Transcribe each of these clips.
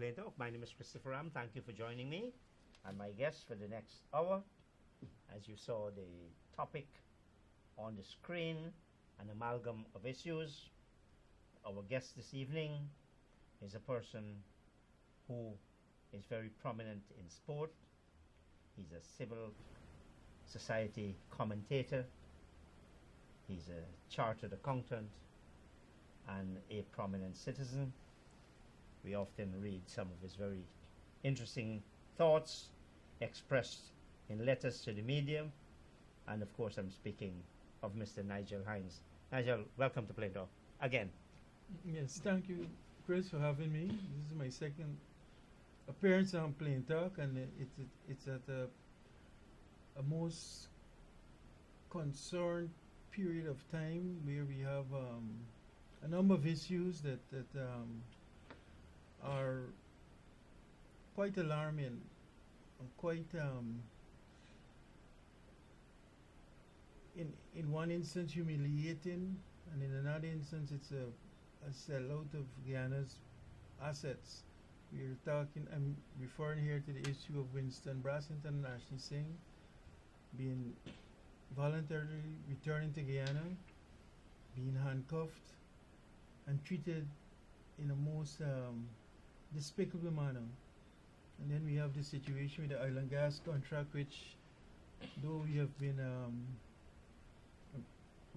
Plain Talk. My name is Christopher Ram. Thank you for joining me and my guest for the next hour. As you saw the topic on the screen, an amalgam of issues. Our guest this evening is a person who is very prominent in sport. He's a civil society commentator. He's a chartered accountant and a prominent citizen. We often read some of his very interesting thoughts expressed in letters to the media. And of course, I'm speaking of Mr. Nigel Hinds. Nigel, welcome to Plain Talk again. Yes, thank you, Chris, for having me. This is my second appearance on Plain Talk, and it's at a most concerned period of time where we have a number of issues that are quite alarming, quite in one instance humiliating, and in another instance it's a sellout of Guyana's assets. I'm referring here to the issue of Winston Brassington and Ashley Singh being voluntarily returning to Guyana, being handcuffed and treated in a most despicable manner. And then we have the situation with the oil and gas contract, which though we have been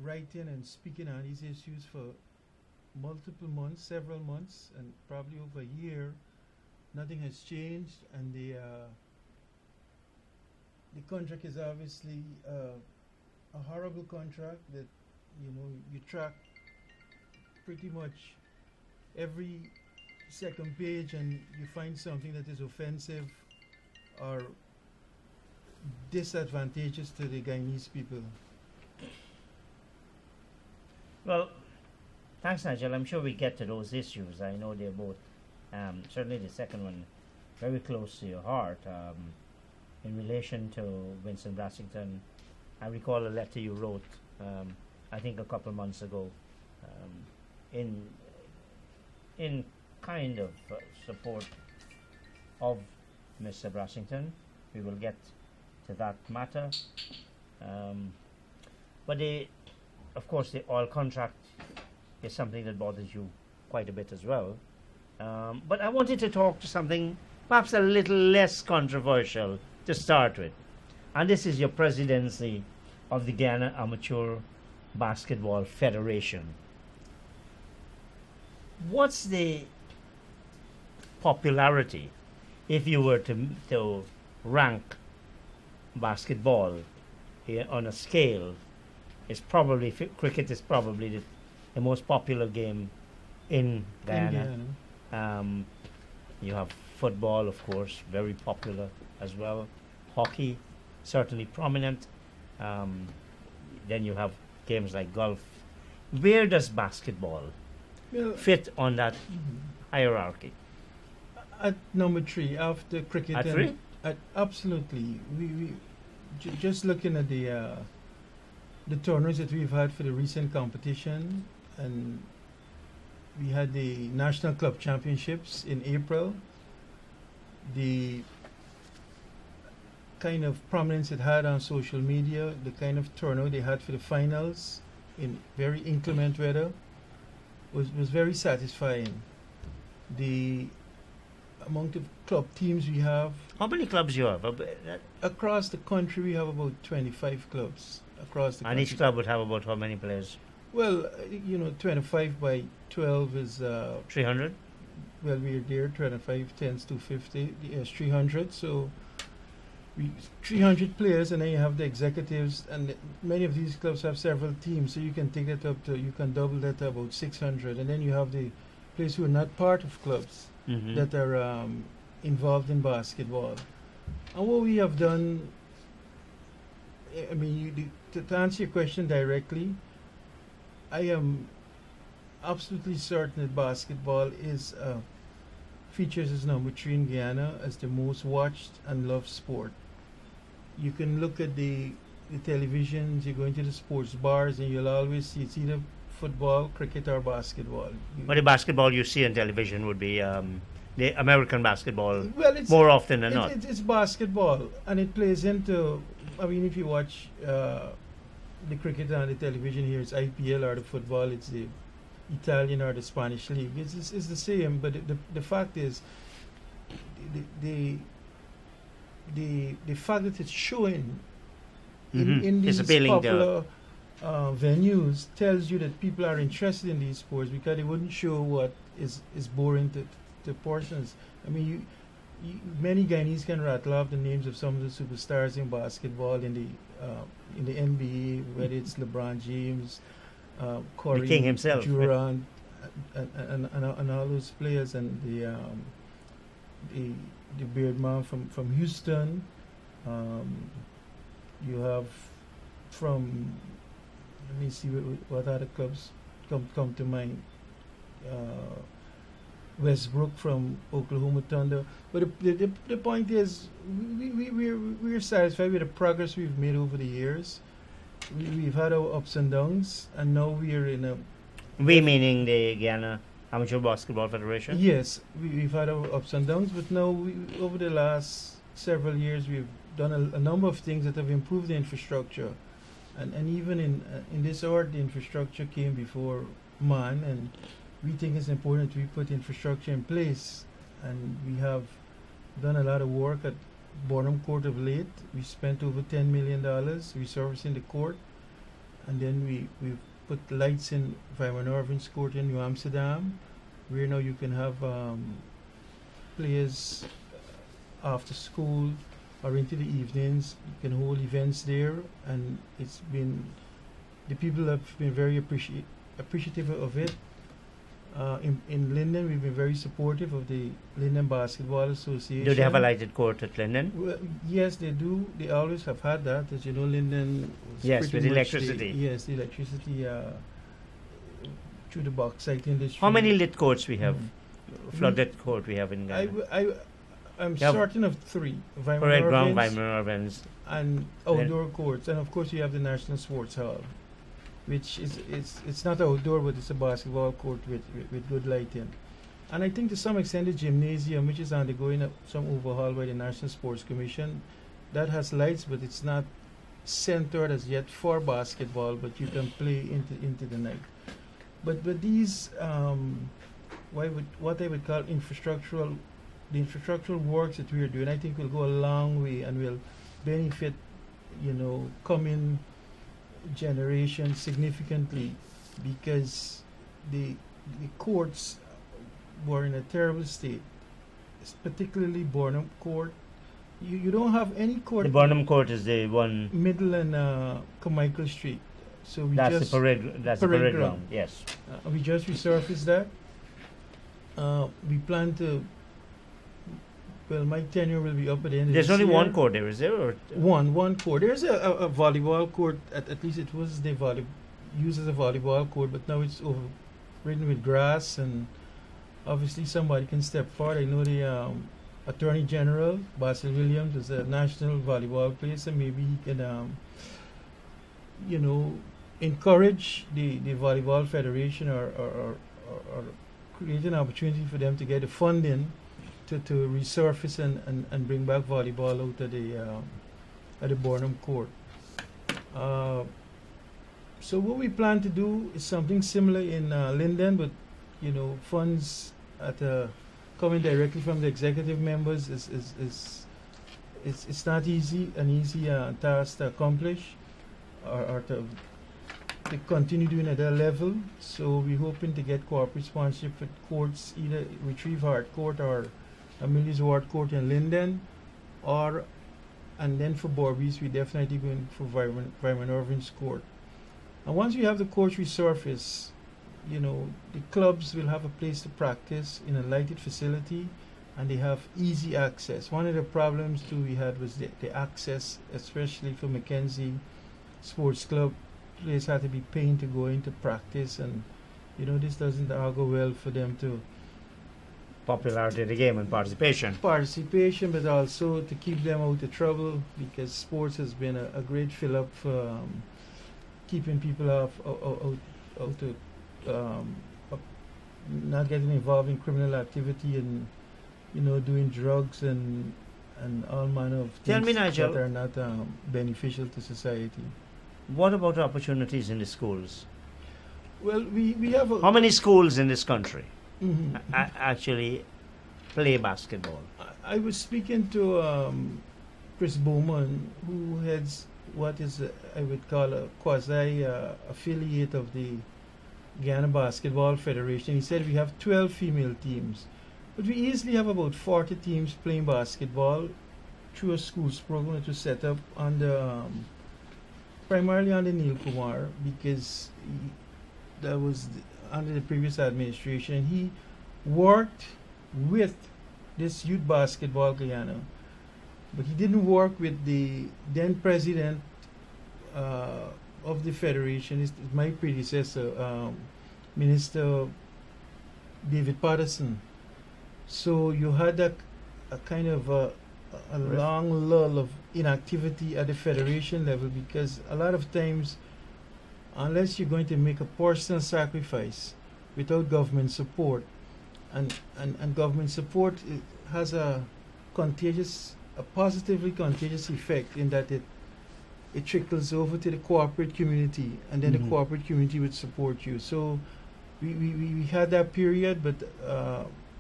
writing and speaking on these issues for multiple months, several months, and probably over a year, nothing has changed, and the contract is obviously a horrible contract that you track pretty much every second page, and you find something that is offensive or disadvantageous to the Guyanese people. Well, thanks, Nigel. I'm sure we get to those issues. I know they're both, certainly the second one, very close to your heart. In relation to Winston Brassington, I recall a letter you wrote, I think a couple months ago, in kind of support of Mr. Brassington. We will get to that matter. But of course, the oil contract is something that bothers you quite a bit as well. But I wanted to talk to something perhaps a little less controversial to start with. And this is your presidency of the Guyana Amateur Basketball Federation. What's the popularity, if you were to rank basketball on a scale? It's probably cricket is probably the most popular game in Guyana. You have football, of course, very popular as well. Hockey, certainly prominent. Then you have games like golf. Where does basketball fit on that hierarchy? At number 3, after cricket. At 3? Absolutely. We just looking at the tournaments that we've had for the recent competition, and we had the National Club Championships in April. The kind of prominence it had on social media, the kind of turnout they had for the finals in very inclement weather was very satisfying. The amount of club teams we have. How many clubs you have? Across the country, we have about 25 clubs across the country. And each club would have about how many players? Well, 25 by 12 is 300? Well, we're there, 25 tends to 50, yes, 300. So 300 players, and then you have the executives, and many of these clubs have several teams, so you can take that up to, you can double that to about 600. And then you have the players who are not part of clubs that are involved in basketball. And what we have done, I mean, to answer your question directly, I am absolutely certain that basketball is features as number 3 in Guyana as the most watched and loved sport. You can look at the televisions, you go into the sports bars, and you'll always see it's either football, cricket, or basketball. But the basketball you see on television would be the American basketball Well, it's more often than not. it's basketball, and it plays into. I mean, if you watch the cricket on the television here, it's IPL, or the football, it's the Italian or the Spanish league. It's the same, but the fact is, the the fact that it's showing in It's these appealing to popular venues tells you that people are interested in these sports, because they wouldn't show what is boring to portions. I mean, many Guyanese can rattle off the names of some of the superstars in basketball in the NBA, whether it's LeBron James, Corey, the king himself, Durant, and all those players, and the beard man from Houston. You have from, let me see what other clubs come to mind. Westbrook from Oklahoma Thunder. But the point is, we're satisfied with the progress we've made over the years. We've had our ups and downs, and now we're in a... We meaning the Guyana Amateur Basketball Federation? Yes, we've had our ups and downs, but now over the last several years, we've done a number of things that have improved the infrastructure. And even in this art, the infrastructure came before man, and we think it's important we put infrastructure in place. And we have done a lot of work at Bornham Court of late. We spent over $10 million resurfacing the court, and then we've put lights in Vyman Irvin's court in New Amsterdam, where now you can have players after school or into the evenings. You can hold events there, and the people have been very appreciative of it. In Linden, we've been very supportive of the Linden Basketball Association. Do they have a lighted court at Linden? Well, yes, they do. They always have had that. As you know, Linden was Yes, pretty with much electricity. the electricity through the bauxite industry. How many lit courts we have? Floodlit court we have in Ghana? I'm You have certain of 3. Parade ground, Irvins Vyman Irvins. and outdoor courts, and of course you have the National Sports Hall, which it's not outdoor, but it's a basketball court with good lighting. And I think to some extent the gymnasium, which is undergoing some overhaul by the National Sports Commission, that has lights, but it's not centered as yet for basketball, but you can play into the night. But these what I would call the infrastructural works that we are doing, I think will go a long way and will benefit, coming generations significantly, because the courts were in a terrible state, particularly Bornham Court. You don't have any court. The Bornham Court is the one. Middle and Carmichael Street. So That's the parade ground. Yes. We just resurfaced that. We plan to. Well, my tenure will be up at the end of There's this only year. one court there, is there? Or One court. There's a volleyball court. At least it was used as a volleyball court, but now it's overridden with grass, and obviously somebody can step forward. I know the Attorney General, Basil Williams, is a national volleyball player, so maybe he can, encourage the Volleyball Federation or create an opportunity for them to get the funding to resurface and bring back volleyball out at the Bornham Court. So what we plan to do is something similar in Linden, but funds coming directly from the executive members it's not an easy task to accomplish or to continue doing at that level. So we're hoping to get corporate sponsorship for courts, either Retrieve Hart Court or Amelia's Ward Court in Linden, and then for Borbies, we definitely going for Vyman Irvin's Court. And once we have the courts resurfaced, the clubs will have a place to practice in a lighted facility, and they have easy access. One of the problems too we had was the access, especially for Mackenzie Sports Club. Players had to be paying to go into practice, and this doesn't go well for them to popularity of the game and participation, but also to keep them out of trouble, because sports has been a great fill-up for keeping people out of not getting involved in criminal activity and doing drugs and all manner of Tell things me, Nigel, that are not beneficial to society. what about opportunities in the schools? Well, we have How many schools in this country Mhm. actually play basketball? I was speaking to Chris Bowman, who heads what is I would call a quasi affiliate of the Guyana Basketball Federation. He said we have 12 female teams, but we easily have about 40 teams playing basketball through a schools program that was set up primarily under Neil Kumar, because that was under the previous administration. He worked with this youth basketball Guyana, but he didn't work with the then president of the federation. Is my predecessor, Minister David Patterson. So you had a kind of a long lull of inactivity at the federation level, because a lot of times, unless you're going to make a personal sacrifice without government support, and government support has a positively contagious effect, in that it trickles over to the corporate community, and then the corporate community would support you. So we had that period, but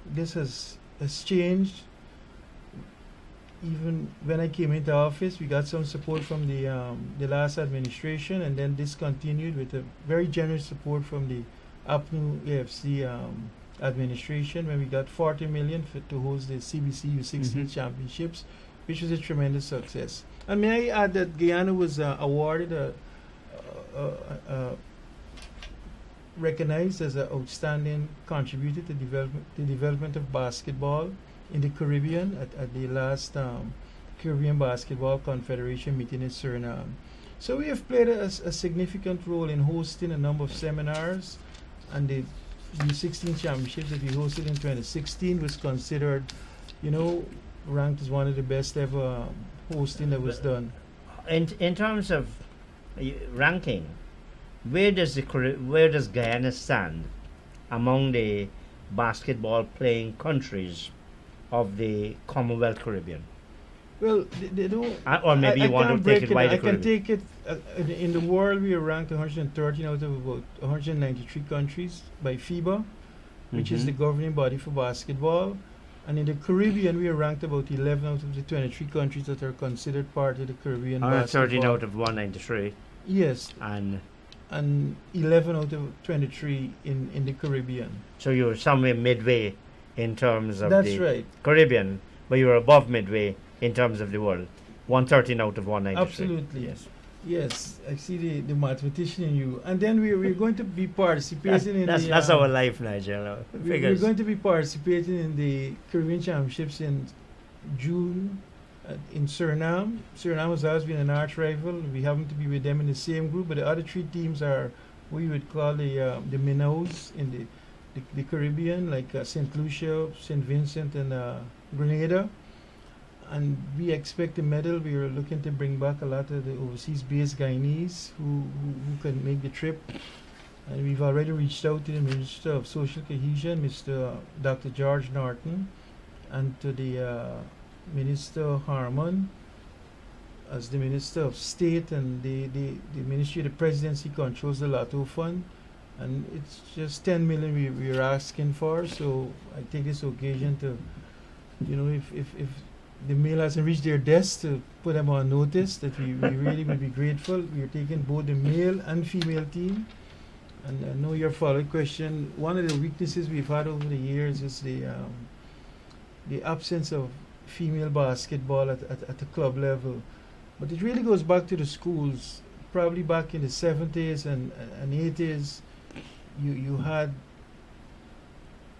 this has changed. Even when I came into office, we got some support from the last administration, and then this continued with a very generous support from the APNU AFC administration, when we got 40 million to host the CBC U16 championships, which was a tremendous success. And may I add that Guyana was awarded recognized as an outstanding contributor to development of basketball in the Caribbean at the last Caribbean Basketball Confederation meeting in Suriname. So we have played a significant role in hosting a number of seminars, and the U16 championships that we hosted in 2016 was considered, ranked as one of the best ever hosting that was done. In terms of ranking, where does Guyana stand among the basketball playing countries of the Commonwealth Caribbean? Well, they don't. Or maybe you want to take it by the I can Caribbean. take it. In the world, we are ranked 113 out of about 193 countries by FIBA, which is the governing body for basketball. And in the Caribbean, we are ranked about 11 out of the 23 countries that are considered part of the Caribbean basketball. 13 out of 193. Yes. And 11 out of 23 in the Caribbean. So you're somewhere midway in terms of That's the right. Caribbean, but you're above midway in terms of the world. 113 out of 193. Absolutely. Yes. Yes, I see the mathematician in you. And then we're going to be participating That's our life, Nigel. We're going to be participating in the Caribbean Championships in June in Suriname. Suriname has always been an arch rival. We happen to be with them in the same group, but the other three teams are what we would call the minnows in the Caribbean, like St. Lucia, St. Vincent, and Grenada. And we expect a medal. We are looking to bring back a lot of the overseas-based Guyanese who can make the trip. And we've already reached out to the Minister of Social Cohesion, Mr. Dr. George Norton, and to the Minister Harmon as the Minister of State, and the Ministry of the Presidency controls the Lotto Fund. And it's just 10 million we're asking for. So I take this occasion to, if the mail hasn't reached their desk, to put them on notice that we really will be grateful. We are taking both the male and female team. And I know your follow-up question. One of the weaknesses we've had over the years is the absence of female basketball at the club level. But it really goes back to the schools. Probably back in the 70s and 80s, you had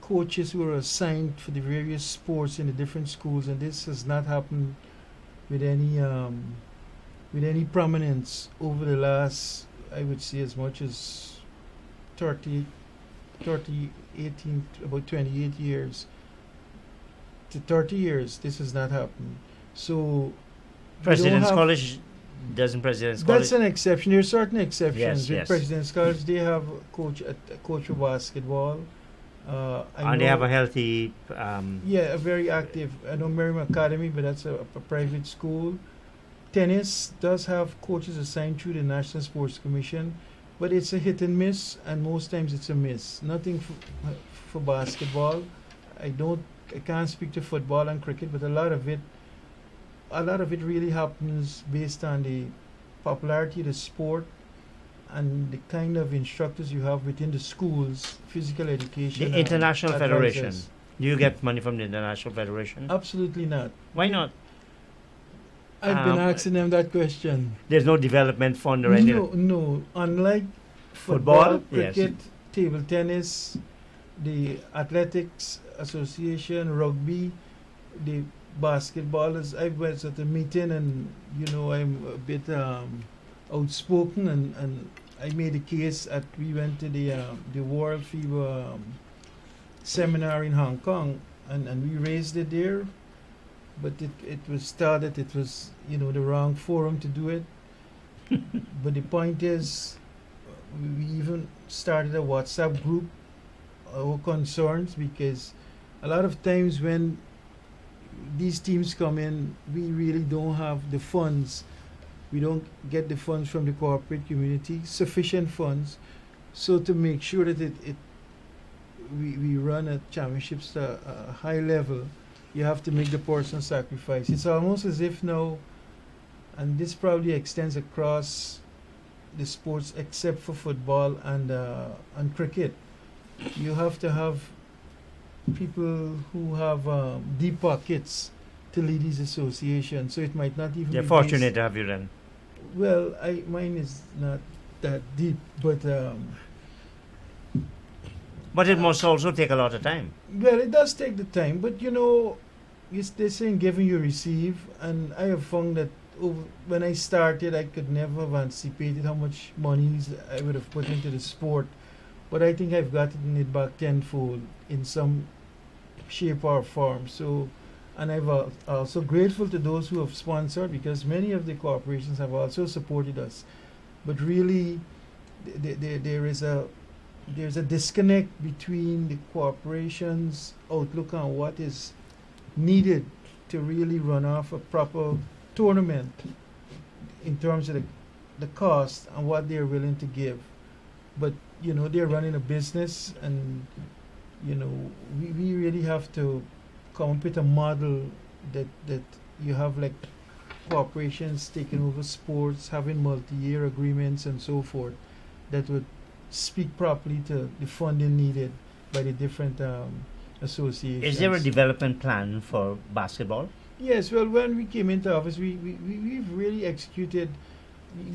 coaches who were assigned for the various sports in the different schools, and this has not happened with any prominence over the last, I would say, as much as 18, about 28 years to 30 years. This has not happened. So President's College doesn't President's College? That's an exception. There are certain exceptions. Yes, With yes. President's College, they have a coach of basketball. And they have a healthy. Yeah, a very active. I know Merriam Academy, but that's a private school. Tennis does have coaches assigned through the National Sports Commission, but it's a hit and miss, and most times it's a miss. Nothing for basketball. I can't speak to football and cricket, but a lot of it really happens based on the popularity of the sport and the kind of instructors you have within the schools, physical education. The International Federation. advisors. Do you get money from the International Federation? Absolutely not. Why not? I've been asking them that question. There's no development fund or anything. No. Unlike Football? football, cricket, table tennis, the athletics association, rugby, the basketballers. I was at a meeting, and I'm a bit outspoken, and I made a case at. We went to the World Fever seminar in Hong Kong, and we raised it there. But it was started. It was the wrong forum to do it. But the point is, we even started a WhatsApp group, our concerns, because a lot of times when these teams come in, we really don't have the funds. We don't get the funds from the corporate community, sufficient funds. So to make sure that we run a championships at a high level, you have to make the personal sacrifice. It's almost as if now, and this probably extends across the sports except for football and cricket. You have to have people who have deep pockets to lead these associations. So it might not even. They're be fortunate to have you then. Well, mine is not that deep, but it must also take a lot of time. well, it does take the time. But they're saying giving you receive, and I have found that when I started, I could never have anticipated how much money I would have put into the sport. But I think I've gotten it back tenfold in some shape or form. So, and I'm also grateful to those who have sponsored, because many of the corporations have also supported us. But really, there's a disconnect between the corporations' outlook on what is needed to really run off a proper tournament in terms of the cost and what they're willing to give. But they're running a business, and we really have to come up with a model that you have, like corporations taking over sports, having multi-year agreements and so forth, that would speak properly to the funding needed by the different associations. Is there a development plan for basketball? Yes, well, when we came into office, we've really executed.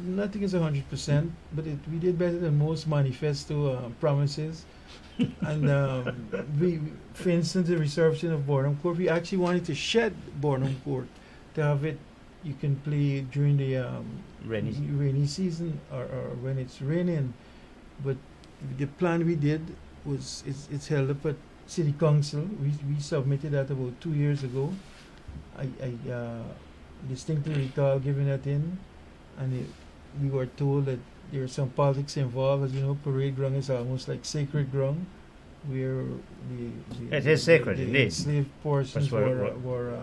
Nothing is 100%, but we did better than most manifesto promises. And for instance, the resurfacing of Bornham Court, we actually wanted to shed Bornham Court to have it. You can play during the rainy season or when it's raining. But the plan we did was it's held up at City Council. We submitted that about 2 years ago. I distinctly recall giving that in, and we were told that there was some politics involved. As you know, parade ground is almost like sacred ground, where it is sacred, the indeed. enslaved portions were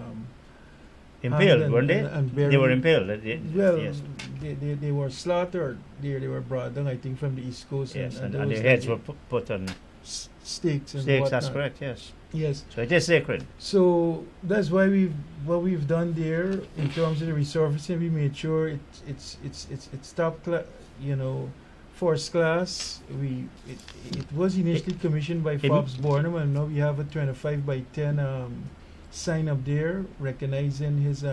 impaled, weren't they? And buried. They were impaled. Well, yes. they were slaughtered. They were brought down, I think, from the East Coast. Yes, and those their heads were put on stakes and stakes. whatnot. That's correct. Yes. Yes. So it is sacred. So that's why what we've done there in terms of the resurfacing, we made sure it's top first class. It was initially commissioned by Forbes Bornham, and now we have a 25 by 10 sign up there recognizing his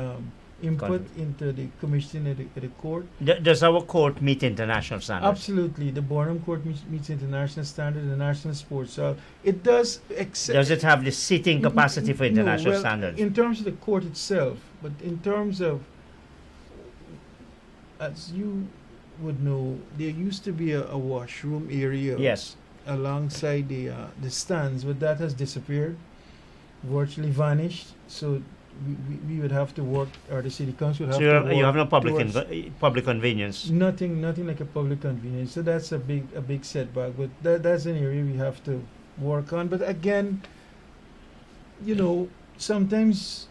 input into the commissioning of the court. Does our court meet international standards? Absolutely. The Bornham Court meets international standards, the national sports. So it does accept. Does it have the seating capacity for international standards? In terms of the court itself, but in terms of, as you would know, there used to be a washroom area. Yes. Alongside the stands, but that has disappeared, virtually vanished. So we would have to work, or the city council would have to work. You have no public convenience. Nothing like a public convenience. So that's a big setback. But that's an area we have to work on. But again, you know, sometimes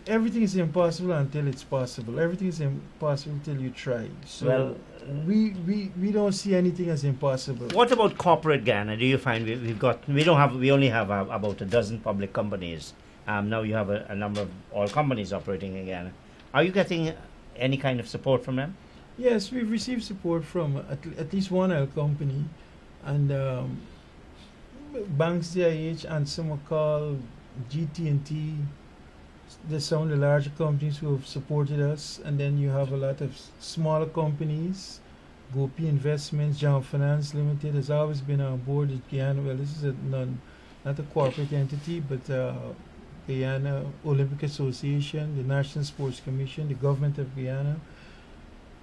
everything is impossible until it's possible. Everything is impossible till you try. So Well, we don't see anything as impossible. what about corporate Ghana? Do you find we only have about a dozen public companies. Now you have a number of oil companies operating in Ghana. Are you getting any kind of support from them? Yes, we've received support from at least one oil company, and Banks DIH, and some are called GT&T. There's some of the larger companies who have supported us, and then you have a lot of smaller companies. Gopi Investments, Jam Finance Limited has always been on board at Guyana. Well, this is not a corporate entity, but Guyana Olympic Association, the National Sports Commission, the government of Guyana.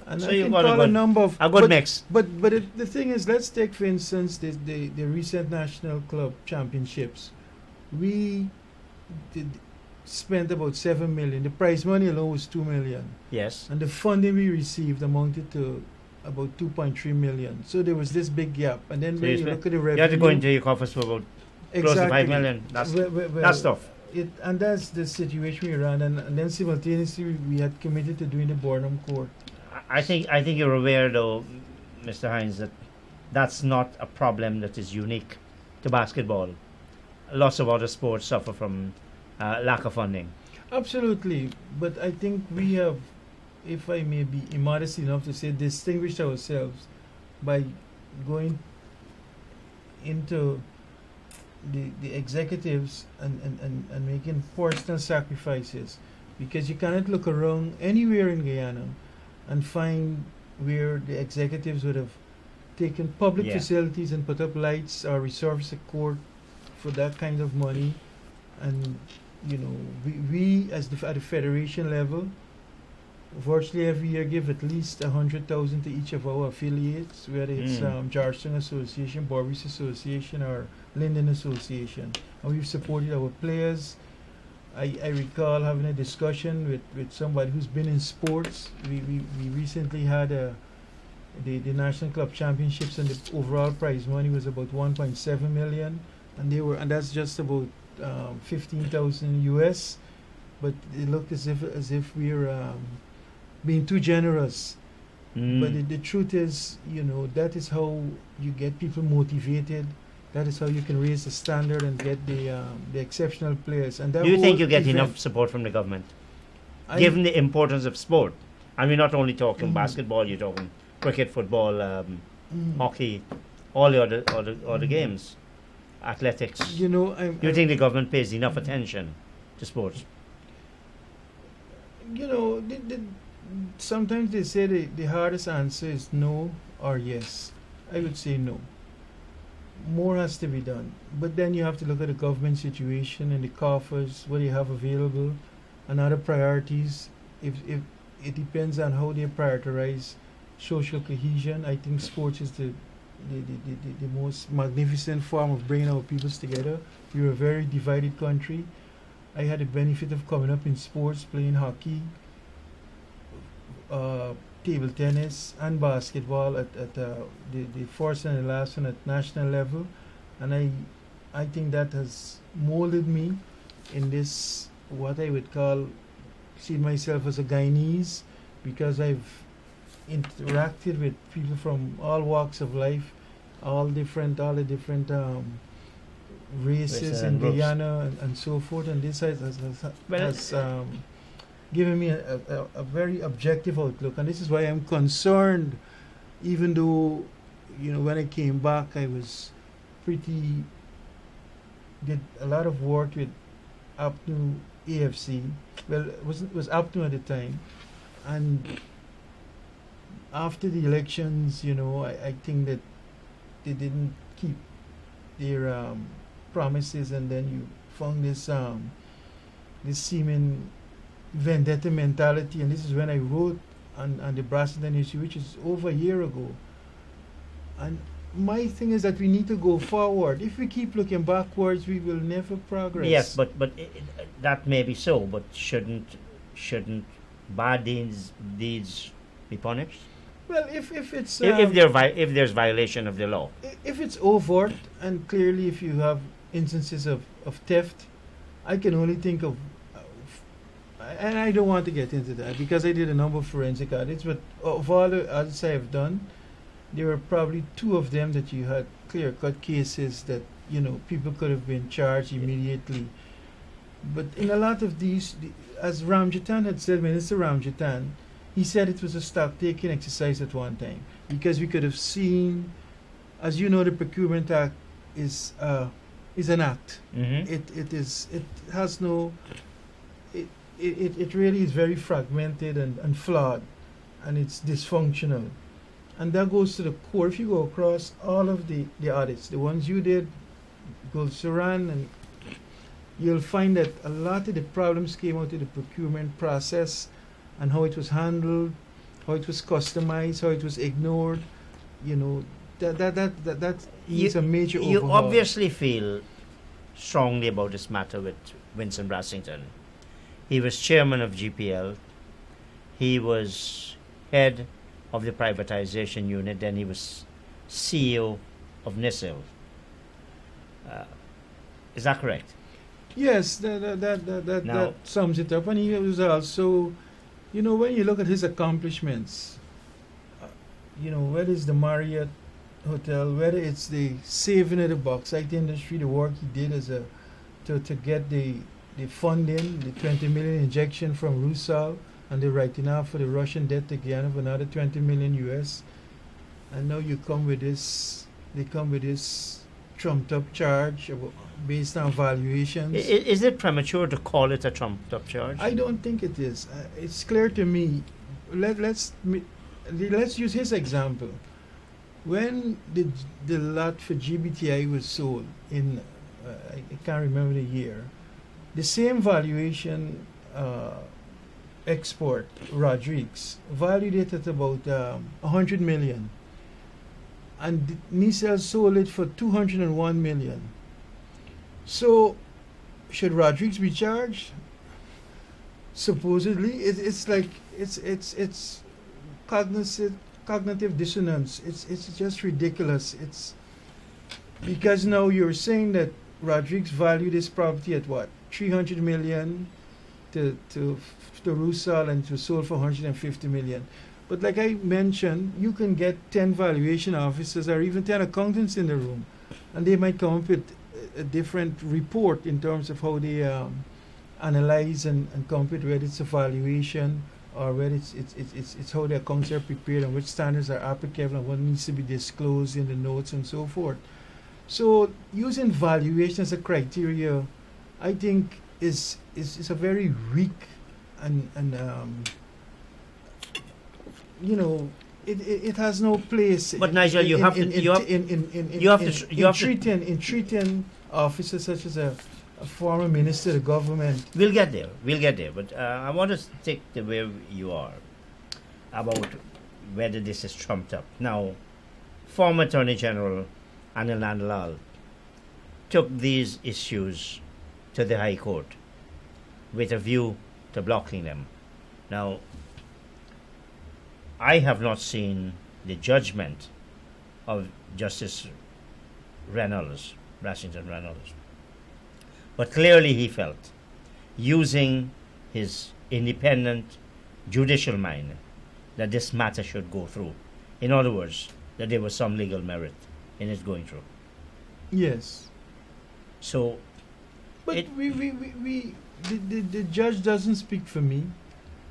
And So I you've can got call a number of a good mix. But the thing is, let's take for instance the recent National Club Championships. We did spent about 7 million. The prize money alone was 2 million, Yes. and the funding we received amounted to about 2.3 million. So there was this big gap. And then So when you you spent- look at the revenue, You have to go into your coffers for about close to 5 million. Well, That's tough. And that's the situation we ran. And then simultaneously we had committed to doing the Boredom Court. I think you're aware though, Mr. Hinds, that that's not a problem that is unique to basketball. Lots of other sports suffer from lack of funding. Absolutely, but I think we have, if I may be immodest enough to say, distinguished ourselves by going into the executives and making personal sacrifices, because you cannot look around anywhere in Guyana and find where the executives would have taken public Yeah. facilities and put up lights or resurfaced a court for that kind of money. And you know, we as at the federation level, virtually every year give at least 100,000 to each of our affiliates, whether it's Jarson Association, Boris Association, or Linden Association, and we've supported our players. I recall having a discussion with somebody who's been in sports. We recently had the National Club Championships, and the overall prize money was about 1.7 million, and that's just about 15,000 US, but it looked as if we're being too generous. But the truth is, you know, that is how you get people motivated. That is how you can raise the standard and get the exceptional players. And that Do you think whole you get event- enough support from the government, I- given the importance of sport? And we're not only talking Mhm. basketball. You're talking cricket, football, Mm. hockey, all the other games, athletics. You know, Do you think the government pays enough attention to sports? you know, sometimes they say the hardest answer is no or yes. I would say no. More has to be done. But then you have to look at the government situation and the coffers, what you have available, and other priorities. If it depends on how they prioritize social cohesion. I think sports is the most magnificent form of bringing our peoples together. We're a very divided country. I had the benefit of coming up in sports, playing hockey, table tennis, and basketball at the first and the last one at national level, and I think that has molded me in this, what I would call, see myself as a Guyanese, because I've interacted with people from all walks of life, all the different races in groups. Guyana and so forth, and this Well, has given me a very objective outlook, and this is why I'm concerned. Even though, you know, when I came back, I was did a lot of work with Apnu AFC. Well, it was Apnu at the time, and after the elections, you know, I think that they didn't keep their promises, and then you found this seeming vendetta mentality, and this is when I wrote on the Brassington issue, which is over a year ago. And my thing is that we need to go forward. If we keep looking backwards, we will never progress. Yes, but that may be so. But shouldn't bad deeds be punished? Well, if it's if there's violation of the law. if it's overt and clearly if you have instances of theft, I can only think of, and I don't want to get into that because I did a number of forensic audits, but of all the audits I have done, there were probably two of them that you had clear-cut cases that, you know, people could have been charged immediately. But in a lot of these, as Ramjatan had said, Minister Ramjatan, he said it was a stock-taking exercise at one time because we could have seen, as you know, the Procurement Act is an act. Mm-hmm. It has no, it really is very fragmented and flawed, and it's dysfunctional. And that goes to the core. If you go across all of the audits, the ones you did, Gold Suran, and you'll find that a lot of the problems came out of the procurement process and how it was handled, how it was customized, how it was ignored. You know, that is a major overhaul. You obviously feel strongly about this matter with Vincent Brassington. He was chairman of GPL. He was head of the privatization unit. Then he was CEO of NISIL. Is that correct? Yes, that sums it up. And he was also, you know, when you look at his accomplishments, you know, whether it's the Marriott Hotel, whether it's the saving of the bauxite industry, the work he did as to get the funding, the 20 million injection from Rusal, and the writing off for the Russian debt again of another 20 million US. And now you come with this, they come with this trumped up charge based on valuations. Is it premature to call it a trumped up charge? I don't think it is. It's clear to me. Let's use his example. When the lot for GBTI was sold in, I can't remember the year, the same valuation export, Rodriguez, valued it at about 100 million. And Nissan sold it for 201 million. So, should Rodriguez be charged? Supposedly, it's like it's cognitive dissonance. It's just ridiculous. It's because now you're saying that Rodriguez valued his property at what, 300 million to Rusal, and it was sold for 150 million. But like I mentioned, you can get 10 valuation officers or even 10 accountants in the room, and they might come up with a different report in terms of how they analyze and come up with whether it's a valuation or whether it's how the accounts are prepared and which standards are applicable and what needs to be disclosed in the notes and so forth. So using valuation as a criteria, I think is a very weak and you know, it has no place. But Nigel, you have to treating officers such as a former minister of the government. We'll get there. But I want to take the way you are about whether this is trumped up. Now, former Attorney General Anil Nandlal took these issues to the High Court with a view to blocking them. Now, I have not seen the judgment of Justice Brassington Reynolds. But clearly he felt, using his independent judicial mind, that this matter should go through. In other words, that there was some legal merit in it going through. Yes. So, but the judge doesn't speak for me.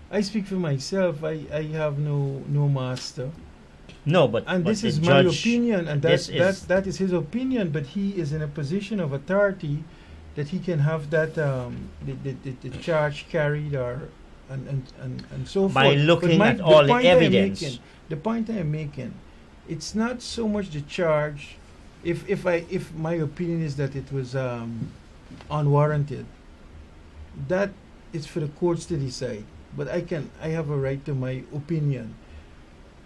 I speak for myself. I have no master. No, but this is my opinion, and that is his opinion. But he is in a position of authority that he can have that the charge carried or and so forth. By looking at all the evidence. The point I'm making, it's not so much the charge. If my opinion is that it was unwarranted, that is for the courts to decide. But I have a right to my opinion.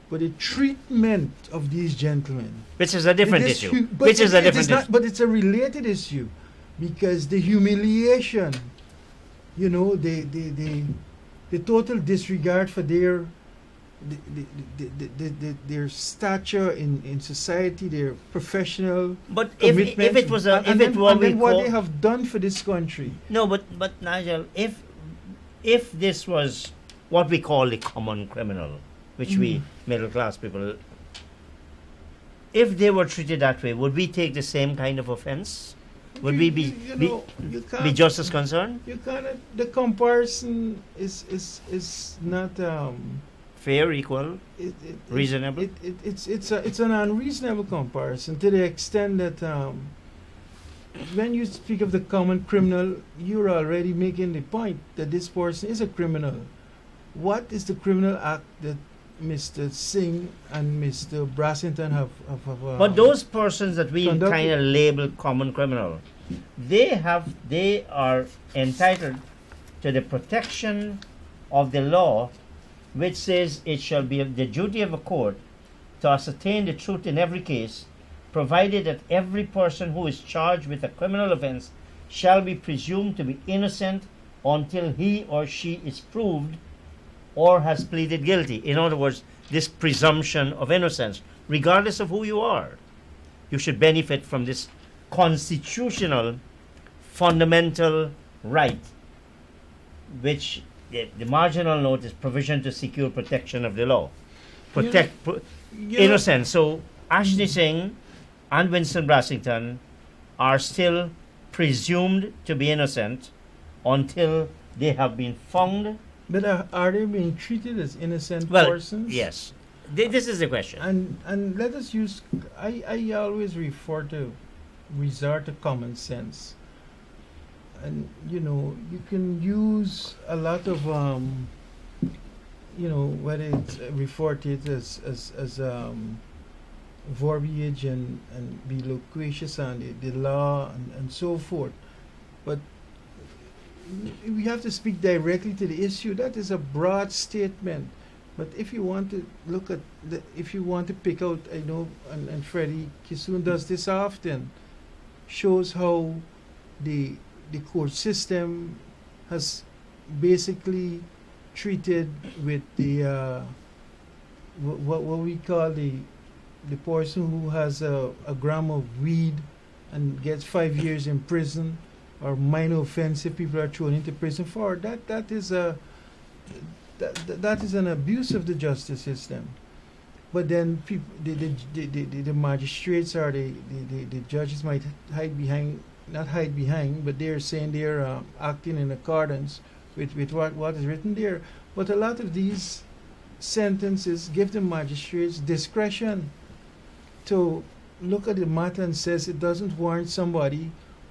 But the treatment of these gentlemen, which is a different issue. But it's a related issue, because the humiliation, you know, the total disregard for their their stature in society, their professional But if commitment, it was a and if then, it what and we then what call they have done for this country. no, but Nigel, if this was what we call the common criminal, which we middle class people, if they were treated that way, would we take the same kind of offense? Would we be You be can't, just as concerned? you cannot. The comparison is not Fair, equal, reasonable? It's an unreasonable comparison to the extent that when you speak of the common criminal, you're already making the point that this person is a criminal. What is the criminal act that Mr. Singh and Mr. Brassington have But those persons that we conducted? kind of label common criminal, they are entitled to the protection of the law, which says it shall be the duty of a court to ascertain the truth in every case, provided that every person who is charged with a criminal offense shall be presumed to be innocent until he or she is proved or has pleaded guilty. In other words, this presumption of innocence, regardless of who you are, you should benefit from this constitutional fundamental right, which the marginal note is provision to secure protection of the law. Protect innocence. So Ashley Singh and Winston Brassington are still presumed to be innocent until they have been found. But are they being treated as innocent Well, persons? yes. This is the question. And let us use. I always resort to common sense. And you can use a lot of whether it's referred to it as verbiage and be loquacious on the law and so forth, but we have to speak directly to the issue. That is a broad statement, but if you want to look at if you want to pick out, I know, and Freddie Kisoon does this often, shows how the court system has basically treated with the what we call the person who has a gram of weed and gets 5 years in prison, or minor offense if people are thrown into prison for that is an abuse of the justice system. But then people, the magistrates or the judges might not hide behind, but they're saying they're acting in accordance with what is written there. But a lot of these sentences give the magistrates discretion to look at the matter and says it doesn't warrant somebody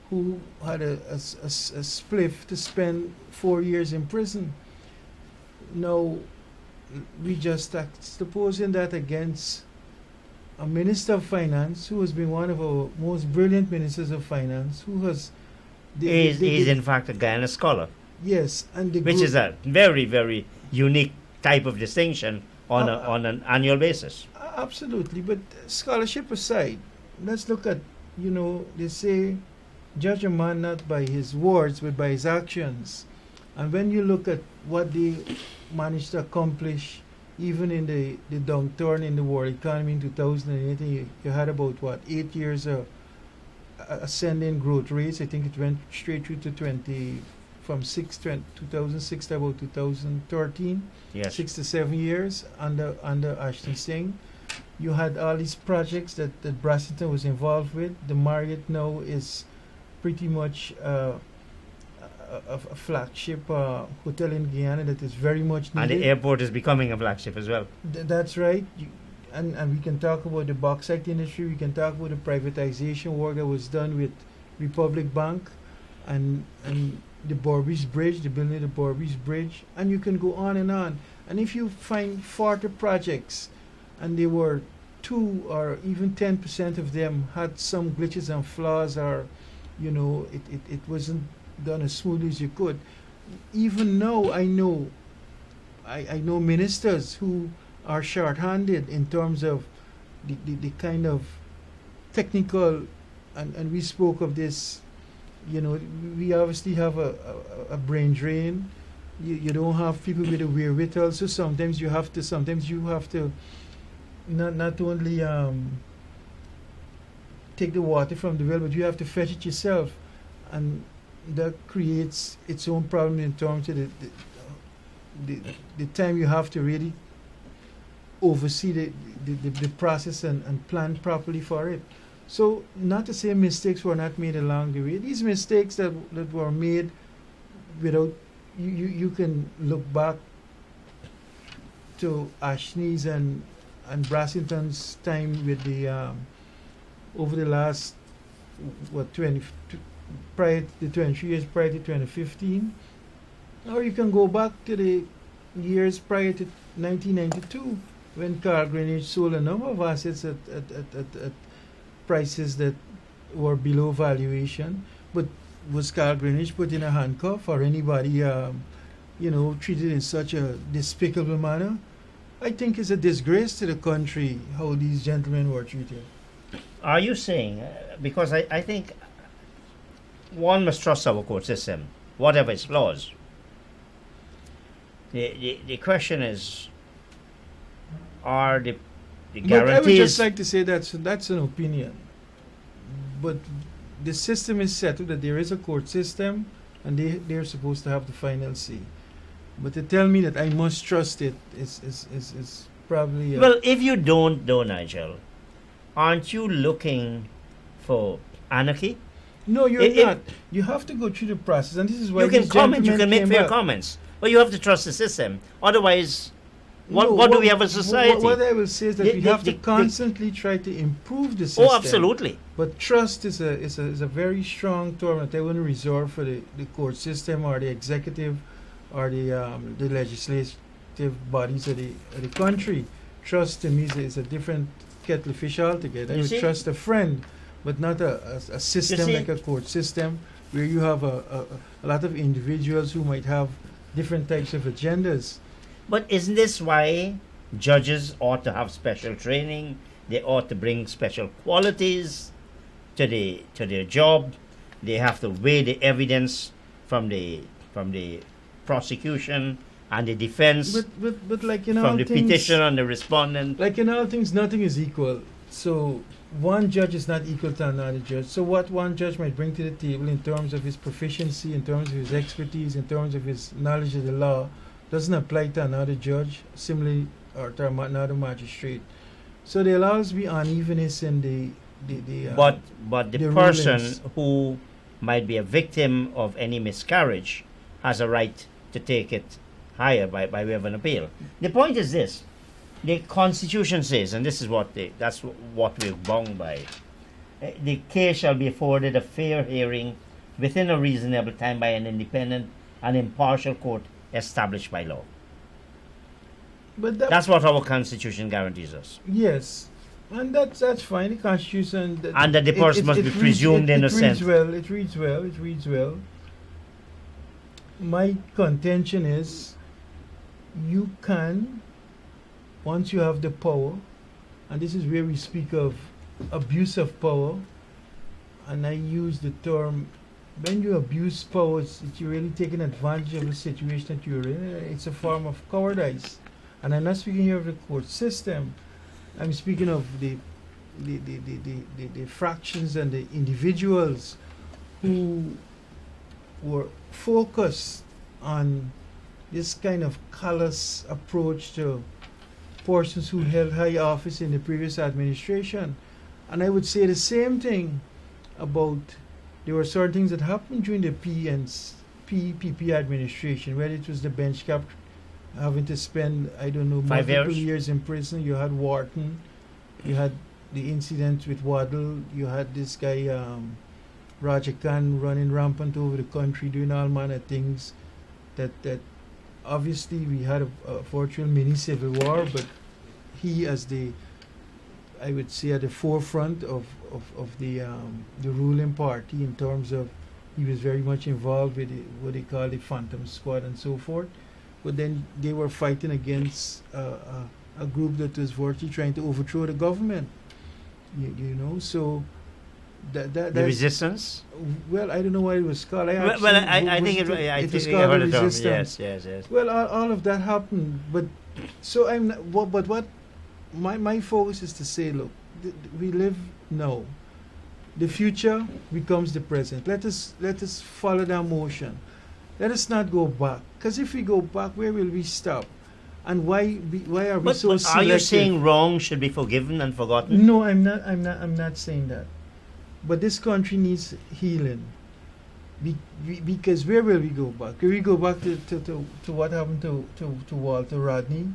who had a spliff to spend 4 years in prison. Now, we just supposing that against a minister of finance who has been one of our most brilliant ministers of finance, who has He's in fact a Guyana scholar. Yes, and which is a very, very unique type of distinction on an annual basis. Absolutely, but scholarship aside, let's look at, they say, judge a man not by his words but by his actions. And when you look at what they managed to accomplish, even in the downturn in the world economy in 2008, you had about 8 years of ascending growth rates. I think it went straight through to 2006 to about 2013. Yes. 6 to 7 years under Ashton Singh. You had all these projects that Brassington was involved with. The Marriott now is pretty much a flagship hotel in Guyana that is very much needed. And the airport is becoming a flagship as well. That's right. And we can talk about the bauxite industry. We can talk about the privatization work that was done with Republic Bank and the Borbridge Bridge, the building of the Borbridge Bridge, and you can go on. And if you find 40 projects and they were 2 or even 10% of them had some glitches and flaws, or it wasn't done as smoothly as you could. Even now, I know ministers who are short-handed in terms of the kind of technical, and we spoke of this. We obviously have a brain drain, you don't have people with the wherewithal. So sometimes you have to not only take the water from the well, but you have to fetch it yourself, and that creates its own problem in terms of the time you have to really oversee the process and plan properly for it. So not to say mistakes were not made along the way. These mistakes that were made without you can look back to Ashney's and Brassington's time with the over the last what 20 prior to the 23 years prior to 2015, or you can go back to the years prior to 1992 when Carl Greenwich sold a number of assets at prices that were below valuation. But was Carl Greenwich put in a handcuff, or anybody treated in such a despicable manner? I think it's a disgrace to the country how these gentlemen were treated. Are you saying, because I think one must trust our court system, whatever its flaws. The question is, are the guarantees... But I would just like to say that's an opinion. But the system is settled that there is a court system, and they're supposed to have the final say. But to tell me that I must trust it is probably... Well, if you don't, though, Nigel, aren't you looking for anarchy? No, you're not. You have to go through the process, and this is why you can comment, you can make fair comments, but you have to trust the system. Otherwise, what do we have as a society? What I will say is that we have to constantly try to improve the system. Oh, absolutely. But trust is a very strong term that I wouldn't reserve for the court system or the executive or the legislative bodies of the country. Trust to me is a different kettle of fish altogether. I would trust a friend, but not a system like a court system where you have a lot of individuals who might have different types of agendas. But isn't this why judges ought to have special training? They ought to bring special qualities to their job. They have to weigh the evidence from the prosecution and the defense. But like in from all the things, petitioner and the respondent. Like in all things, nothing is equal. So one judge is not equal to another judge. So what one judge might bring to the table in terms of his proficiency, in terms of his expertise, in terms of his knowledge of the law, doesn't apply to another judge, similarly, or to another magistrate. So there'll always be unevenness in the but the person rulings. Who might be a victim of any miscarriage has a right to take it higher by way of an appeal. The point is this: the Constitution says, and this is that's what we're bound by. The case shall be afforded a fair hearing within a reasonable time by an independent and impartial court established by law. But that's what our Constitution guarantees us. Yes, and that's fine. The Constitution and that the person must be presumed innocent. It reads well. My contention is, you can, once you have the power, and this is where we speak of abuse of power, and I use the term, when you abuse power, you're really taking advantage of the situation that you're in. It's a form of cowardice. And I'm not speaking here of the court system. I'm speaking of the fractions and the individuals who were focused on this kind of callous approach to persons who held high office in the previous administration. And I would say the same thing about, there were certain things that happened during the PPP administration, whether it was the bench cap having to spend, I don't know, 5 multiple years in prison. You had Wharton, you had the incident with Waddle, you had this guy Roger Khan running rampant over the country, doing all manner of things that obviously we had a virtual mini civil war, but he, as I would say, at the forefront of the ruling party, in terms of, he was very much involved with what they call the Phantom Squad and so forth. But then they were fighting against a group that was virtually trying to overthrow the government. You know, so The resistance? Well, I don't know what it was called. I think it was I called heard the the term. resistance. Yes. Well, all of that happened, but so I'm. Not, but what my focus is to say, look, we live now. The future becomes the present. Let us follow that motion. Let us not go back, because if we go back, where will we stop? And why are we But so are selective? you saying wrong should be forgiven and forgotten? No, I'm not saying that. But this country needs healing. Because where will we go back? Will we go back to what happened to Walter Rodney,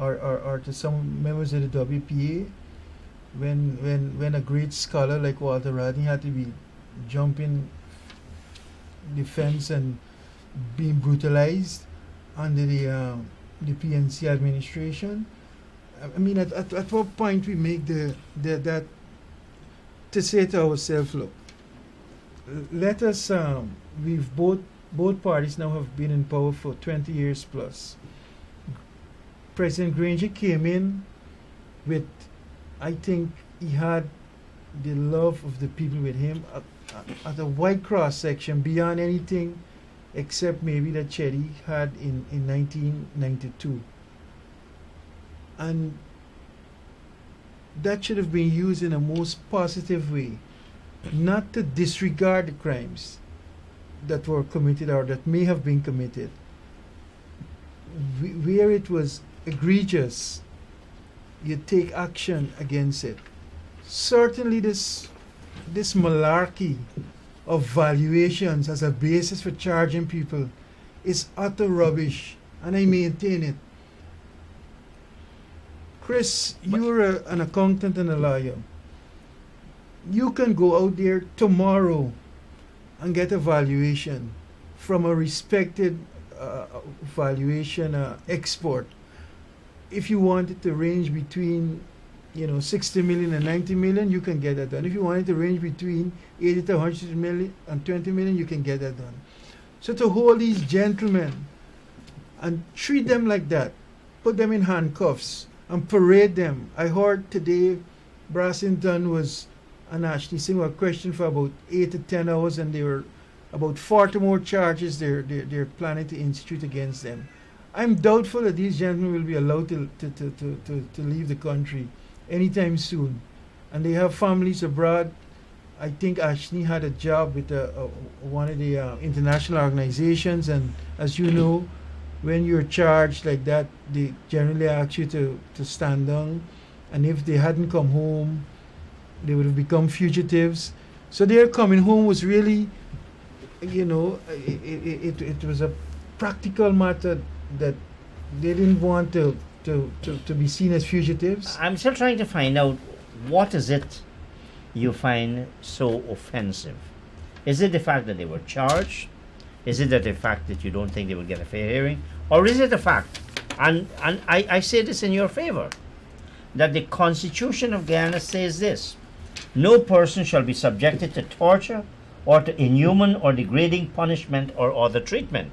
or to some members of the WPA, when a great scholar like Walter Rodney had to be jumping the fence and being brutalized under the PNC administration? I mean, at what point we make that to say to ourselves, look, let us, we've both parties now have been in power for 20 years plus. President Granger came in with, I think he had the love of the people with him at a wide cross section beyond anything except maybe that Chetty had in 1992. And that should have been used in a most positive way, not to disregard the crimes that were committed or that may have been committed. Where it was egregious, you take action against it. Certainly this malarkey of valuations as a basis for charging people is utter rubbish, and I maintain it. Chris, you're an accountant and a lawyer. You can go out there tomorrow and get a valuation from a respected valuation expert. If you want it to range between 60 million and 90 million, you can get that done. If you want it to range between 80 to 100 million and 20 million, you can get that done. So to hold these gentlemen and treat them like that, put them in handcuffs and parade them. I heard today Brassington and Ashley Singh were questioned for about 8 to 10 hours, and there were about 40 more charges they're planning to institute against them. I'm doubtful that these gentlemen will be allowed to leave the country anytime soon. And they have families abroad. I think Ashley had a job with one of the international organizations, and as you know, when you're charged like that, they generally ask you to stand down, and if they hadn't come home, they would have become fugitives. So their coming home was really, it was a practical matter that they didn't want to be seen as fugitives. I'm still trying to find out, what is it you find so offensive? Is it the fact that they were charged? Is it that the fact that you don't think they will get a fair hearing? Or is it the fact, and I say this in your favor, that the Constitution of Guyana says this: no person shall be subjected to torture or to inhuman or degrading punishment or other treatment.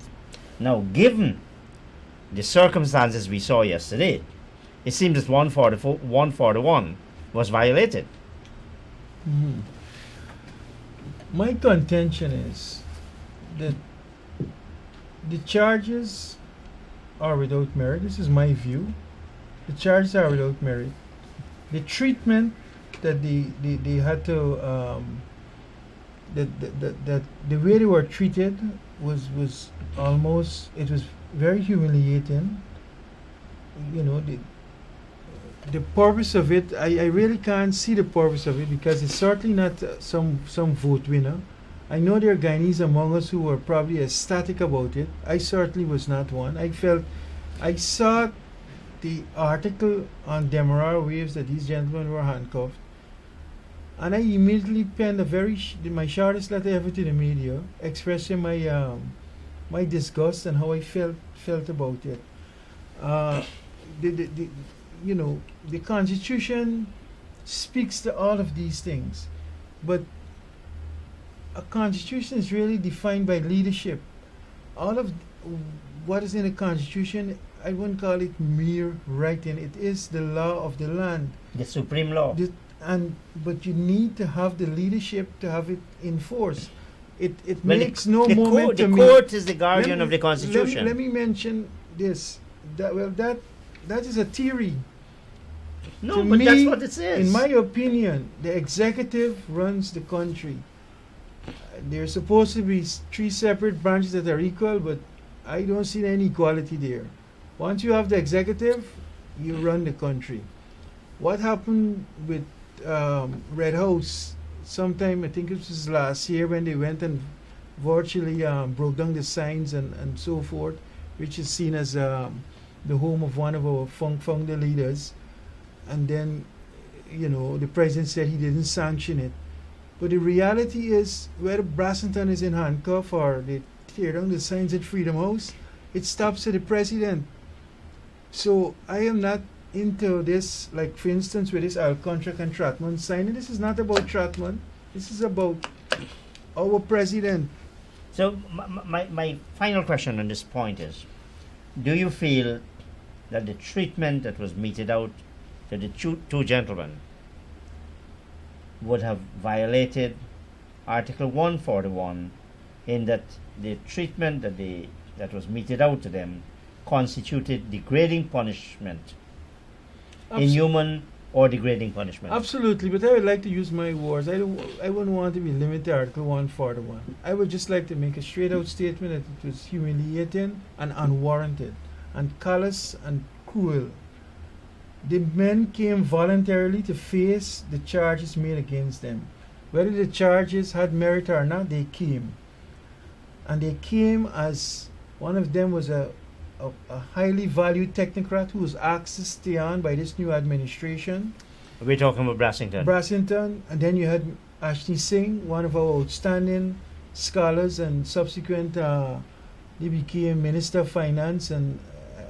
Now, given the circumstances we saw yesterday, it seems that 141 was violated. Mm-hmm. My contention is that the charges are without merit. This is my view. The charges are without merit. The treatment that they had to that the way they were treated was almost, it was very humiliating. The purpose of it, I really can't see the purpose of it, because it's certainly not some vote winner. I know there are Guyanese among us who were probably ecstatic about it. I certainly was not one. I saw the article on Demerara Waves that these gentlemen were handcuffed, and I immediately penned my shortest letter ever to the media, expressing my disgust and how I felt about it. The Constitution speaks to all of these things, but a Constitution is really defined by leadership. All of what is in the Constitution, I wouldn't call it mere writing. It is the law of the land. The supreme law. but you need to have the leadership to have it enforced. It Well, makes no the moment to me. court is the guardian of the Constitution. Let me mention this. That is a theory. No, To but me, that's what it says. In my opinion, the executive runs the country. There's supposed to be three separate branches that are equal, but I don't see any equality there. Once you have the executive, you run the country. What happened with Red House sometime, I think it was last year, when they went and virtually broke down the signs and so forth, which is seen as the home of one of our founder leaders. And then, the president said he didn't sanction it. But the reality is, whether Brassington is in handcuff or they tear down the signs at Freedom House, it stops at the president. So I am not into this, like for instance with this contract and Trotman signing. This is not about Trotman. This is about our president. So my final question on this point is, do you feel that the treatment that was meted out to the two gentlemen would have violated Article 141 in that the treatment that was meted out to them constituted degrading punishment, inhuman or degrading punishment? Absolutely, but I would like to use my words. I wouldn't want to be limited to Article 141. I would just like to make a straight out statement that it was humiliating and unwarranted and callous and cruel. The men came voluntarily to face the charges made against them. Whether the charges had merit or not, they came. And they came as one of them was a highly valued technocrat who was asked to stay on by this new administration. We're talking about Brassington. And then you had Ashley Singh, one of our outstanding scholars, and subsequent he became Minister of Finance, and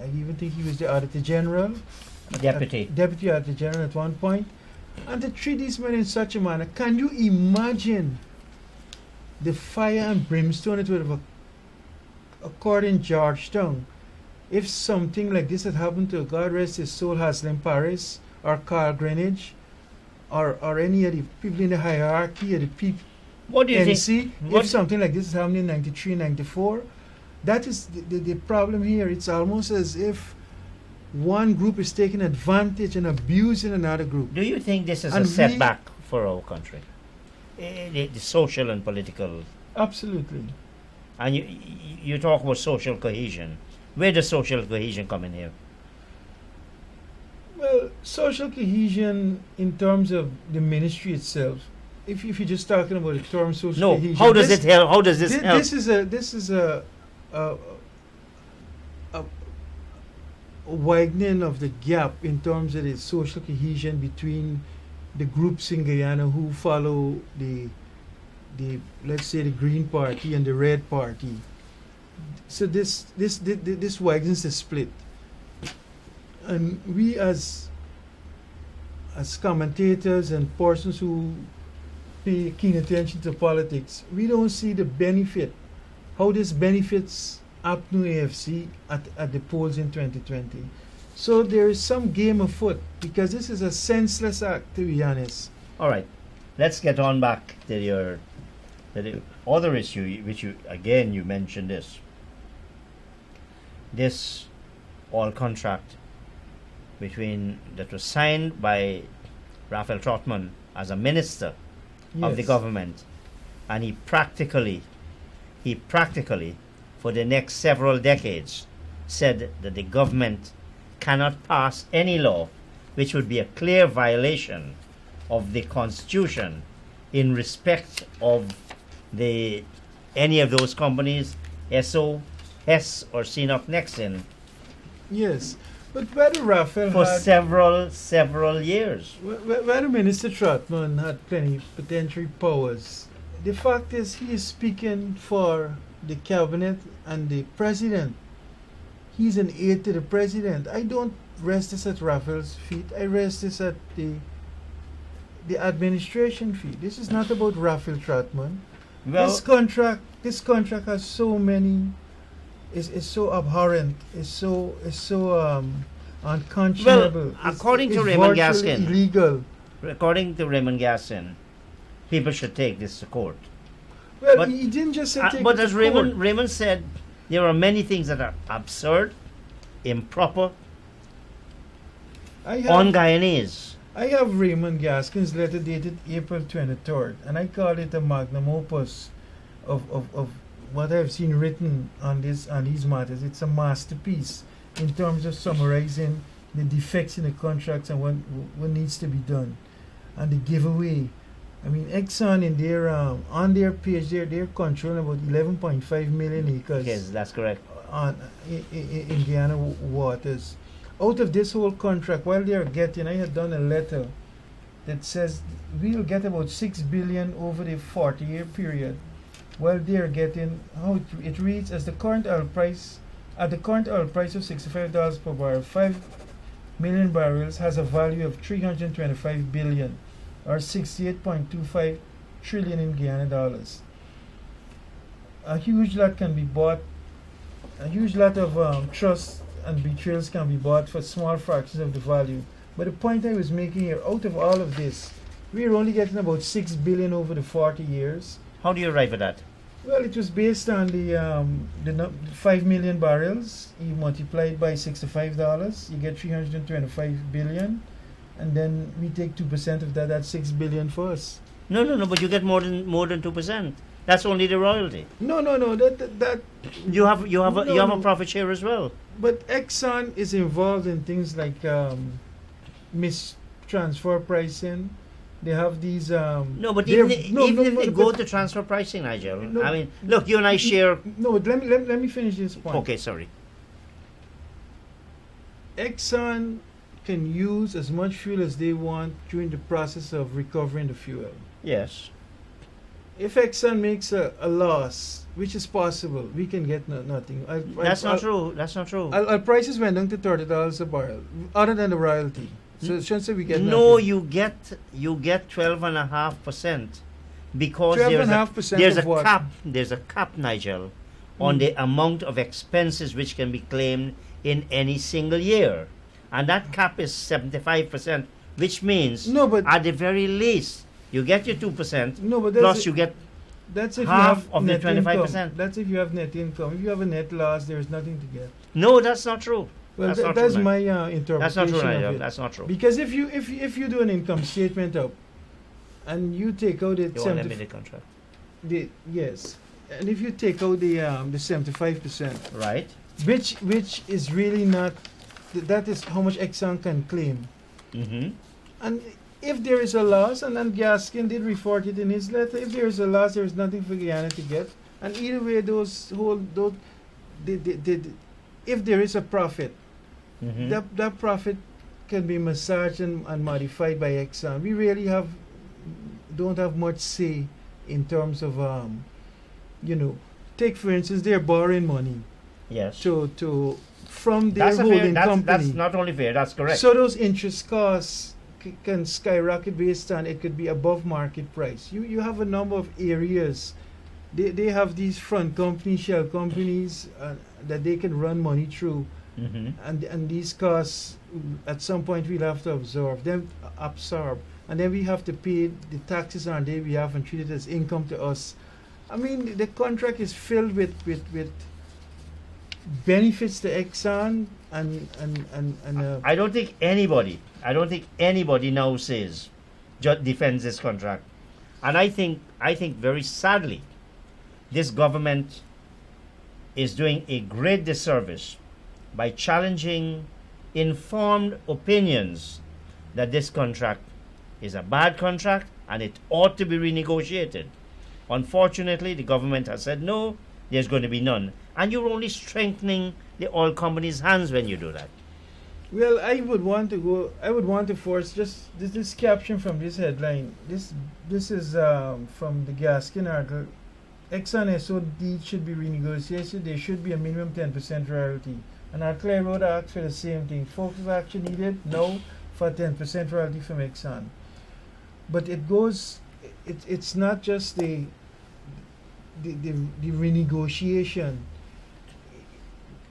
I even think he was the Auditor General. Deputy Auditor General at one point. And to treat these men in such a manner, can you imagine the fire and brimstone it would have occurred in Georgetown if something like this had happened to, God rest his soul, Haslem Paris or Carl Greenwich or any of the people in the hierarchy of the people? What do you NC, think? If something like this happened in 93, 94, that is the problem here. It's almost as if one group is taking advantage and abusing another group. Do you think this is a setback for our country? The social and political. Absolutely. And you talk about social cohesion. Where does social cohesion come in here? Well, social cohesion in terms of the ministry itself. If you're just talking about the term social cohesion. How does it help? How does this help? This is a widening of the gap in terms of the social cohesion between the groups in Guyana who follow the let's say the Green Party and the Red Party. So this widens the split, and we as commentators and persons who pay keen attention to politics, we don't see the benefit, how this benefits APNU AFC at the polls in 2020. So there is some game afoot, because this is a senseless act, to be honest. All right, let's get on back to the other issue, which you mentioned this all contract that was signed by Raphael Trotman as a minister of the government, and he practically for the next several decades said that the government cannot pass any law which would be a clear violation of the Constitution in respect of any of those companies, SO, Hess or CNOC Nexen. Yes, but whether Raphael for several years. Whether Minister Trotman had plenty potential powers, the fact is he is speaking for the cabinet and the president. He's an aide to the president. I don't rest this at Raphael's feet. I rest this at the administration feet. This is not about Raphael Trotman. Well, this contract has so many. Is so abhorrent. Is so unconscionable. Well, according to it's Raymond Gaskin, illegal. according to Raymond Gasson, people should take this to court. Well, But- he didn't just say take But it as to court. Raymond said, there are many things that are absurd, improper, I have, on Guyanese. I have Raymond Gaskin's letter dated April 23rd, and I call it a magnum opus of what I've seen written on these matters. It's a masterpiece in terms of summarizing the defects in the contracts and what needs to be done, and the giveaway. I mean, Exxon in their on their page, they're controlling about 11.5 million acres Yes, that's correct. in Guyana waters. Out of this whole contract, while they are getting, I had done a letter that says we'll get about 6 billion over the 40-year period, while they are getting how it reads as the current oil price at the current oil price of $65 per barrel, 5 million barrels has a value of 325 billion, or 68.25 trillion in Guyana dollars. A huge lot can be bought. A huge lot of trusts and betrayals can be bought for small fractions of the value. But the point I was making here, out of all of this, we're only getting about 6 billion over the 40 years. How do you arrive at that? Well, it was based on the 5 million barrels. You multiply it by $65, you get 325 billion, and then we take 2% of that. That's 6 billion for us. No, but you get more than 2%. That's only the royalty. No. That You have a No. profit share as well. But Exxon is involved in things like mis-transfer pricing. They have these. No, but they're- even if they go but- to transfer pricing, Nigel. No. I mean, look, you and I share. No, let me finish this point. Okay, sorry. Exxon can use as much fuel as they want during the process of recovering the fuel. Yes. If Exxon makes a loss, which is possible, we can get nothing. That's not true. That's not true. Our prices went down to $30 a barrel, other than the royalty. So it shouldn't say we get No, nothing. you get 12.5% because 12.5% there's of a what? cap. There's a cap, Nigel, on the amount of expenses which can be claimed in any single year, and that cap is 75%, which means No, but at the very least you get your 2%. no, but Plus you get that's if half you have of the net 25%. income. That's if you have net income. If you have a net loss, there's nothing to get. no. That's not true. Well, That's not that's true, my interpretation That's not true, of Nigel. it. That's not true. Because if you do an income statement up, and you take out the You want to the contract, yes, and if you take out the 75%, right? which is really not, that is how much Exxon can claim. Mm-hmm. And if there is a loss, and then Gaskin did report it in his letter, if there is a loss, there is nothing for Guyana to get. And either way, if there is a profit, Mm-hmm. that profit can be massaged and modified by Exxon. We really don't have much say in terms of take for instance, they're borrowing money Yes. from their That's a fair. holding That's company. not only fair. That's correct. So those interest costs can skyrocket based on it could be above market price. You have a number of areas. They have these front companies, shell companies that they can run money through, Mm-hmm. and these costs at some point we'll have to absorb, and then we have to pay the taxes on their behalf and treat it as income to us. I mean, the contract is filled with benefits to Exxon and I don't think anybody now says defends this contract, and I think very sadly, this government is doing a great disservice by challenging informed opinions that this contract is a bad contract and it ought to be renegotiated. Unfortunately, the government has said no, there's going to be none, and you're only strengthening the oil companies' hands when you do that. Well, I would want to force just this caption from this headline. This is from the Gaskin article. Exxon SOD should be renegotiated. There should be a minimum 10% royalty. And our Clay Road asked for the same thing. Focus action needed? No, for 10% royalty from Exxon. But it goes. It's not just the renegotiation.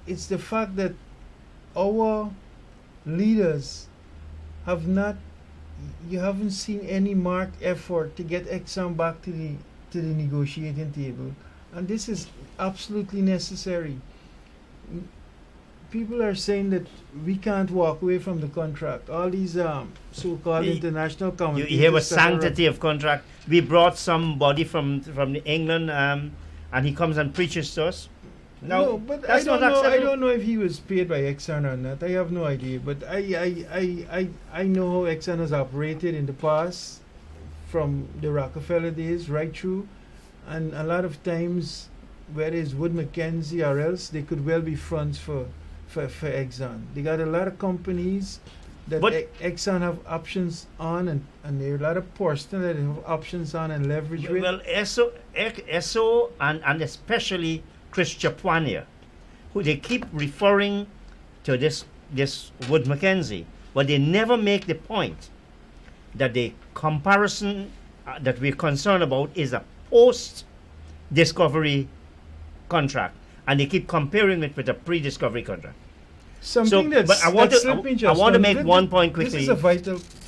It's the fact that our leaders have not you haven't seen any marked effort to get Exxon back to the negotiating table, and this is absolutely necessary. People are saying that we can't walk away from the contract. All these so-called international You commentators. hear a sanctity of contract. We brought somebody from England, and he comes and preaches to us. No, but that's I don't not know. I acceptable. don't know if he was paid by Exxon or not. I have no idea. But I know how Exxon has operated in the past, from the Rockefeller days right through, and a lot of times, whether it's Wood Mackenzie or else, they could well be fronts for Exxon. They got a lot of companies that Exxon have options on, and there are a lot of portions that they have options on and leverage with. Well, Esso and especially Chris Chapoania, who they keep referring to this Wood Mackenzie, but they never make the point that the comparison that we're concerned about is a post-discovery contract, and they keep comparing it with a pre-discovery contract. Something but I want to make one point quickly. This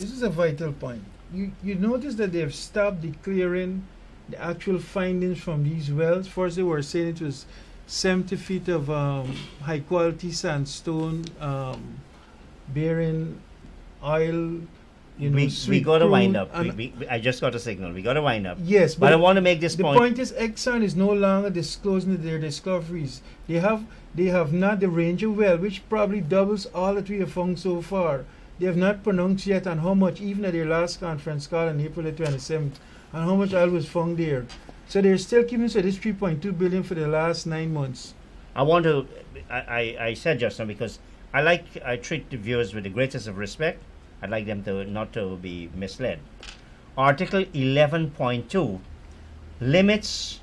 is a vital point. You notice that they've stopped declaring the actual findings from these wells. First, they were saying it was 70 feet of high quality sandstone bearing oil. We got to wind up. I just got a signal. We got to wind up. Yes, but I want to make this point. The point is, Exxon is no longer disclosing their discoveries. They have not the Ranger well, which probably doubles all that we have found so far. They have not pronounced yet on how much, even at their last conference call on April the 27th, on how much oil was found there. So they're still keeping us at this 3.2 billion for the last 9 months. I want to. I said just now because I treat the viewers with the greatest of respect. I'd like them to not to be misled. Article 11.2 limits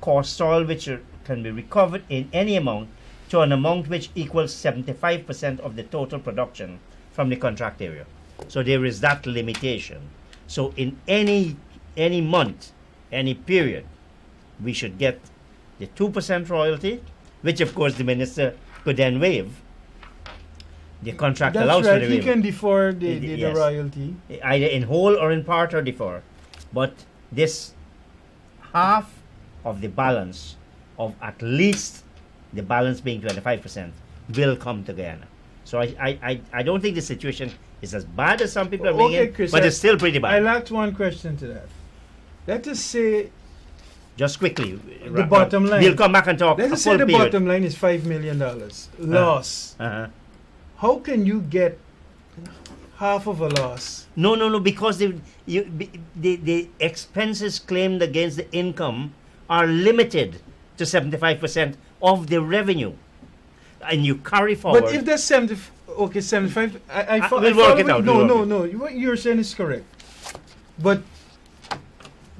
cost oil which can be recovered in any amount to an amount which equals 75% of the total production from the contract area. So there is that limitation. So in any month, any period, we should get the 2% royalty, which of course the minister could then waive. The contract allows for the waiver. He can defer the royalty. Either in whole or in part or defer. But this half of the balance of at least the balance being 25% will come to Guyana. So I don't think the situation is as bad as some people are making it, Chris, but it's still pretty bad. I lacked one question to that. Let us say... Just quickly. The bottom line. We'll come back and talk. Let us say the bottom line is $5 million. Loss. How can you get half of a loss? No, because the expenses claimed against the income are limited to 75% of the revenue. And you carry forward. But if there's 75, we'll work it out. No, what you're saying is correct. But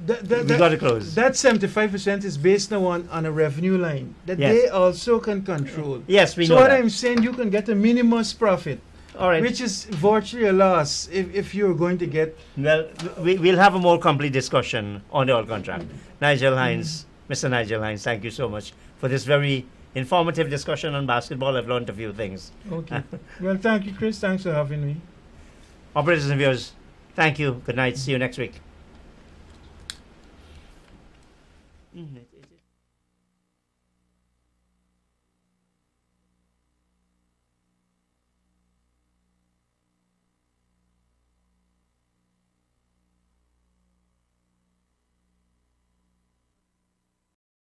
we got to close. That 75% is based on a revenue line that they also can control. Yes, we know. So what that. I'm saying, you can get a minimum profit, all right, which is virtually a loss if you're going to get. Well, we'll have a more complete discussion on the oil contract. Nigel Hinds, Mr. Nigel Hinds, thank you so much for this very informative discussion on basketball. I've learned a few things. Okay. Well, thank you, Chris. Thanks for having me. Operators and viewers, thank you. Good night. See you next week.